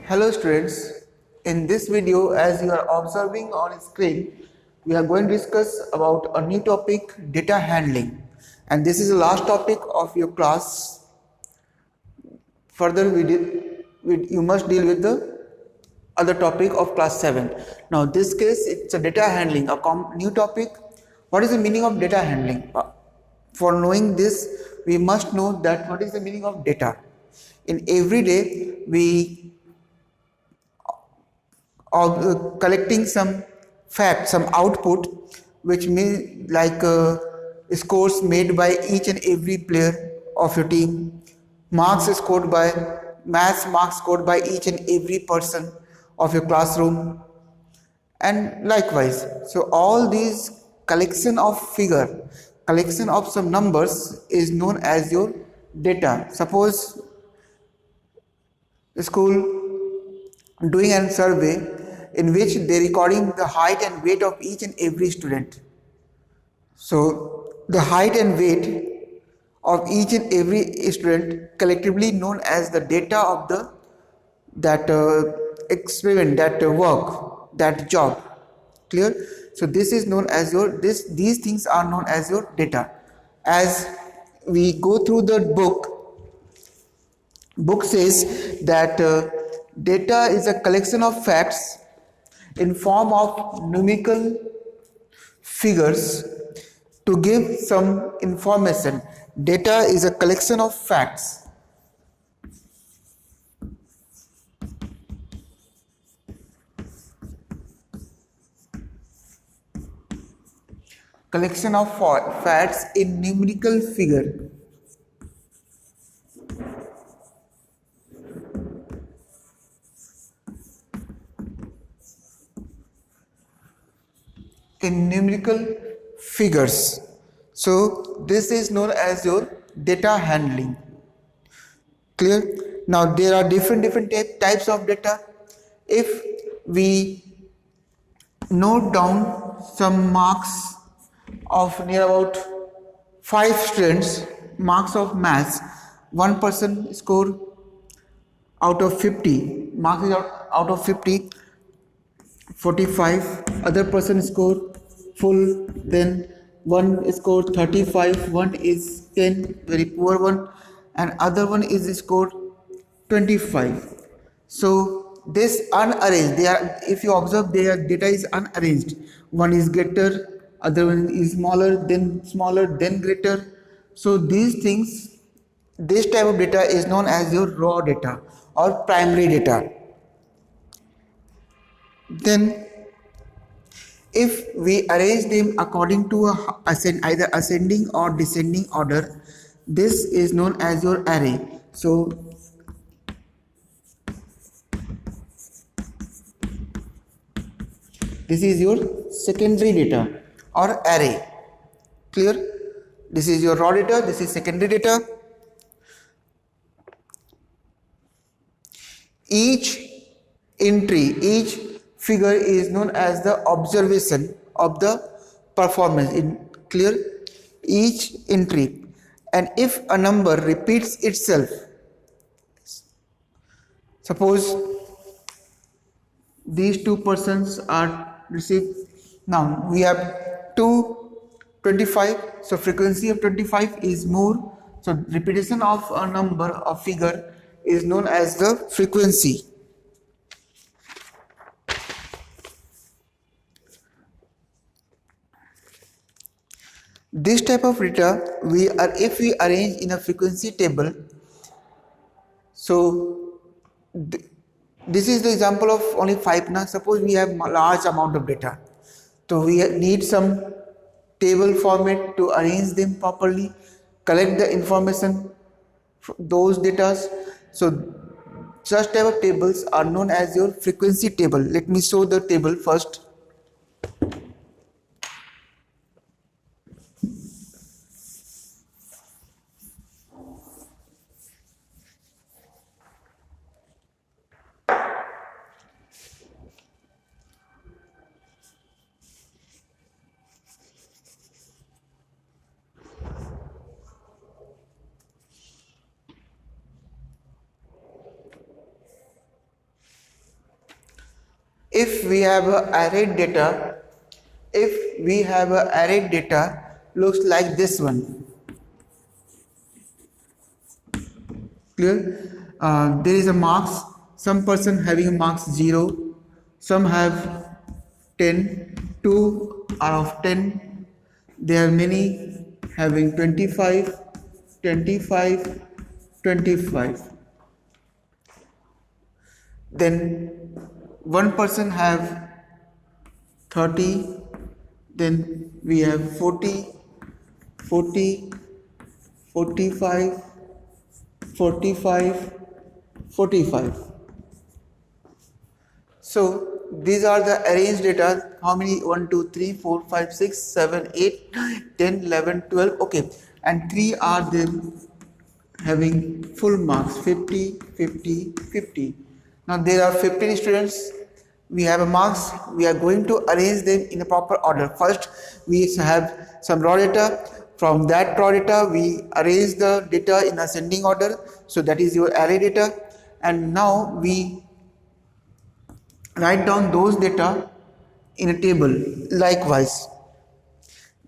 Hello students, in this video as you are observing on screen, we are going to discuss about a new topic, data handling, and this is the last topic of your class. Further you must deal with the other topic of class 7. Now this case it's a data handling, a new topic. What is the meaning of data handling? For knowing this we must know that what is the meaning of data. In every day we of collecting some fact, some output, which means like scores made by each and every player of your team, marks scored by maths marks scored by each and every person of your classroom, and likewise. So all these collection of figure, collection of some numbers is known as your data. Suppose school doing a survey in which they recording the height and weight of each and every student. So the height and weight of each and every student collectively known as the data of the that experiment, that work, that job. Clear? So this is known as your these things are known as your data. As we go through the book says that data is a collection of facts in form of numerical figures to give some information. Data is a collection of facts. Collection of facts in numerical figure. In numerical figures. So this is known as your data handling. Clear? Now there are different types of data. If we note down some marks of near about 5 students, marks of maths, one person score out of 50, marks is out of 50, 45, other person score full, then one score 35, one is 10, very poor one, and other one is scored 25. So this unarranged, they are, if you observe, their data is unarranged. One is greater, other one is smaller, then greater. So these things, this type of data is known as your raw data or primary data. Then if we arrange them according to either ascending or descending order, this is known as your array. So this is your secondary data or array. Clear? This is your raw data, this is secondary data. Each entry, each figure is known as the observation of the performance. In clear? Each entry. And if a number repeats itself, suppose these two persons are received. Now we have 25, so frequency of 25 is more, so repetition of a number of figure is known as the frequency. This type of data if we arrange in a frequency table, so this is the example of only 5. Now suppose we have large amount of data, so we need some table format to arrange them properly, collect the information, those data. So such type of tables are known as your frequency table. Let me show the table first. if we have a array data, looks like this one. Clear? There is a marks, some person having marks 0, some have 10, 2 are of 10, there are many having 25, 25, 25. Then one person have 30, then we have 40, 40, 45, 45, 45. So these are the arranged data. How many? 1, 2, 3, 4, 5, 6, 7, 8, 9, 10, 11, 12. Okay. And 3 are them having full marks 50, 50, 50. Now there are 15 students. We have a marks. We are going to arrange them in a proper order. First, we have some raw data. From that raw data, we arrange the data in ascending order. So that is your array data. And now we write down those data in a table. Likewise,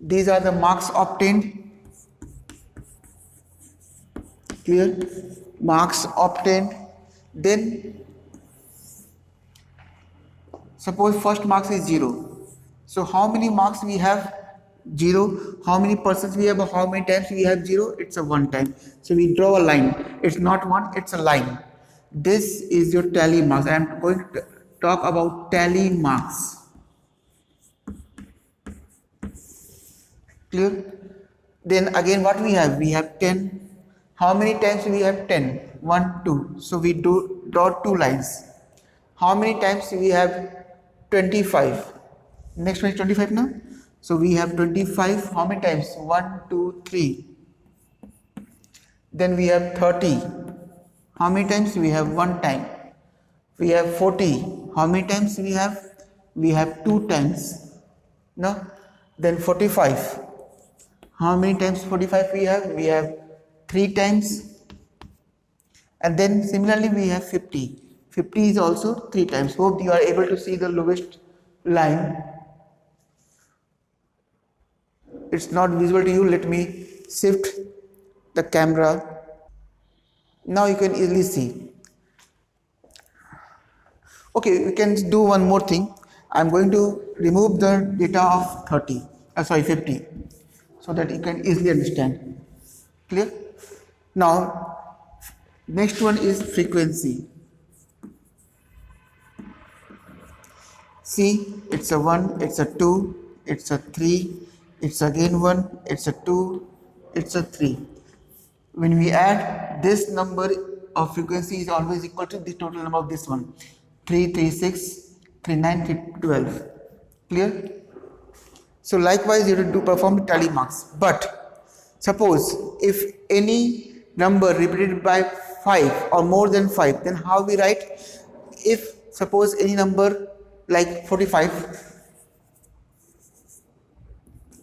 these are the marks obtained. Clear? Marks obtained. Then suppose first marks is 0. So how many marks we have? 0. How many persons we have? How many times we have 0? It's a 1 time. So we draw a line. It's not 1, it's a line. This is your tally marks. I am going to talk about tally marks. Clear? Then again what we have? We have 10. How many times we have 10? 1, 2. So we draw 2 lines. How many times we have 25? Next one is 25 now. So we have 25. How many times? 1, 2, 3. Then we have 30. How many times? We have 1 time. We have 40. How many times we have? We have 2 times. No? Then 45. How many times 45 we have? We have 3 times. And then similarly we have 50. 50 is also 3 times. Hope you are able to see the lowest line. It's not visible to you. Let me shift the camera. Now you can easily see. Okay, we can do one more thing. I'm going to remove the data of 50, so that you can easily understand. Clear? Now, next one is frequency. See, it's a 1, it's a 2, it's a 3, it's again 1, it's a 2, it's a 3. When we add, this number of frequency is always equal to the total number of this one. 3, 3, 6, 3, 9, 3, 12. Clear? So likewise you have to perform tally marks. But suppose if any number repeated by 5 or more than 5, then how we write? If suppose any number like 45,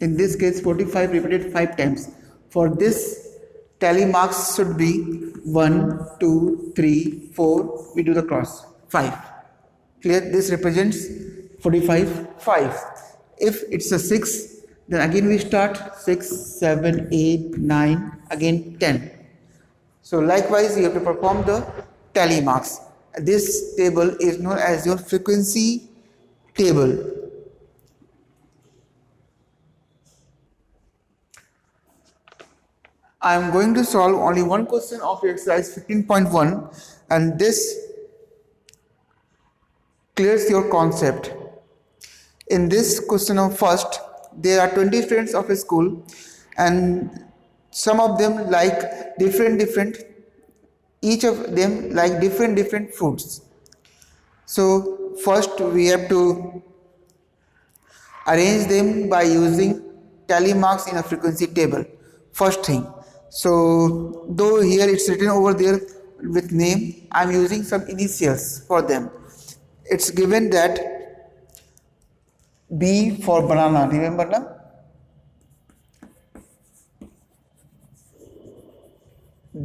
in this case 45 repeated 5 times, for this tally marks should be 1, 2, 3, 4, we do the cross, 5. Clear? This represents 45, 5. If it's a 6, then again we start 6, 7, 8, 9, again 10. So likewise you have to perform the tally marks. This table is known as your frequency table. I am going to solve only one question of exercise 15.1, and this clears your concept. In this question of first, there are 20 students of a school, and some of them like different, each of them like different foods. So first we have to arrange them by using tally marks in a frequency table. First thing. So though here it's written over there with name, I am using some initials for them. It's given that B for banana, remember na?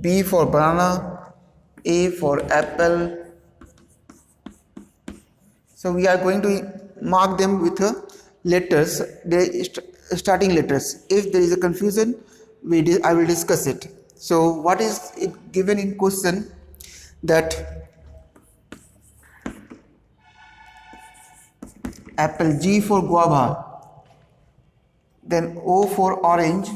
B for banana, A for apple, So we are going to mark them with letters, the starting letters. If there is a confusion, I will discuss it. So what is it given in question? That apple, G for guava, then O for orange.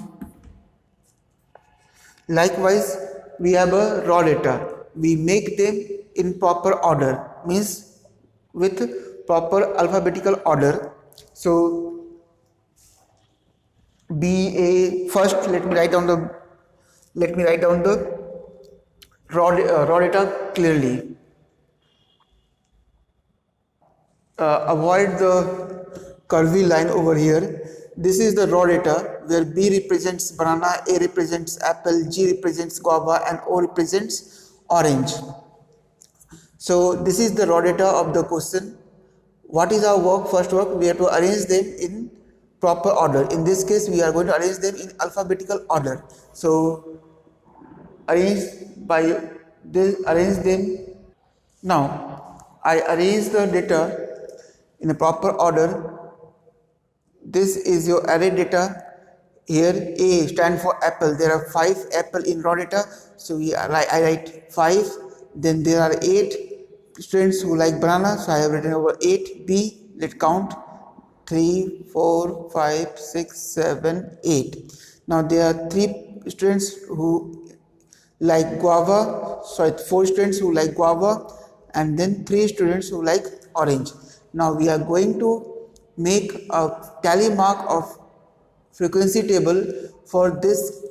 Likewise, we have a raw data. We make them in proper order, means with proper alphabetical order. So B, A, first let me write down the raw data clearly. Avoid the curvy line over here. This is the raw data where B represents banana, A represents apple, G represents guava, and O represents orange. So this is the raw data of the question. What is our work? First work, we have to arrange them in proper order. In this case, we are going to arrange them in alphabetical order. So arrange them. Now I arrange the data in a proper order. This is your array data. Here A stand for apple. There are 5 apple in raw data, so I write 5. Then there are 8 students who like banana, so I have written over 8. B, let's count, 3, 4, 5, 6, 7, 8. Now there are 3 students who like guava, sorry, 4 students who like guava, and then 3 students who like orange. Now we are going to make a tally mark of frequency table for this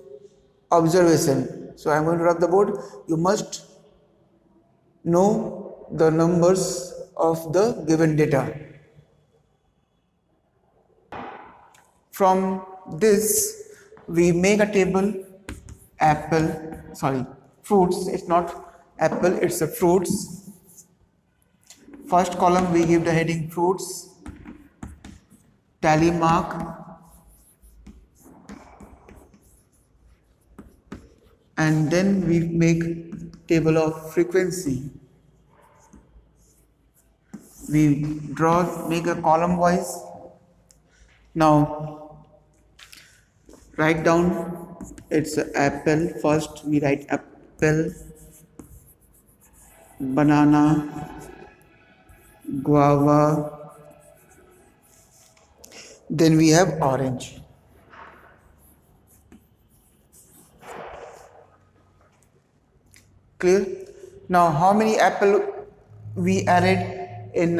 observation. So I am going to rub the board. You must know the numbers of the given data. From this we make a table fruits. It's not apple, it's a fruits. First column we give the heading fruits, tally mark, and then we make table of frequency. We make a column wise. Now write down, it's apple. First we write apple, banana, guava, then we have orange. Clear? Now how many apple we added in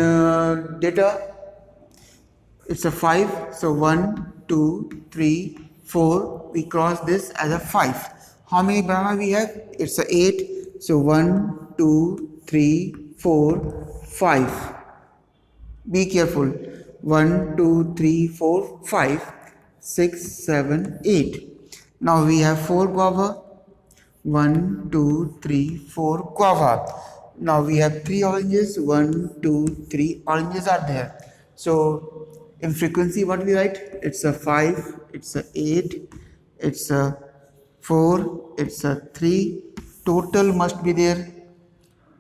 data? It's a 5. So 1, 2, 3, 4. We cross this as a 5. How many banana we have? It's a 8. So 1, 2, 3, 4, 5. Be careful. 1, 2, 3, 4, 5, 6, 7, 8. Now we have 4 guava. 1, 2, 3, 4 guava. Now we have 3 oranges. 1, 2, 3 oranges are there. So in frequency what we write? It's a 5, it's a 8, it's a 4, it's a 3. Total must be there.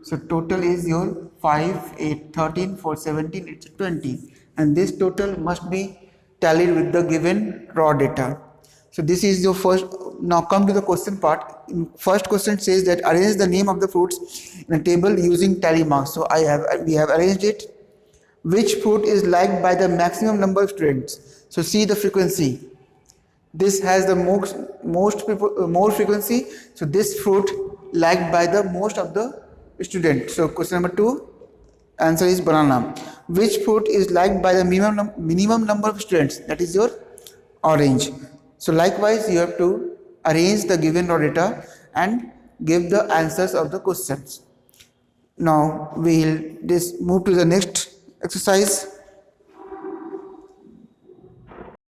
So total is your 5, 8, 13, 4, 17, it's 20. And this total must be tallied with the given raw data. So this is your first. Now come to the question part. First question says that arrange the name of the fruits in a table using tally marks. So we have arranged it. Which fruit is liked by the maximum number of students? So see the frequency. This has the more frequency. So this fruit liked by the most of the students. So question number 2, answer is banana. Which fruit is liked by the minimum number of students? That is your orange. So likewise you have to arrange the given raw data and give the answers of the questions. Now we will move to the next exercise.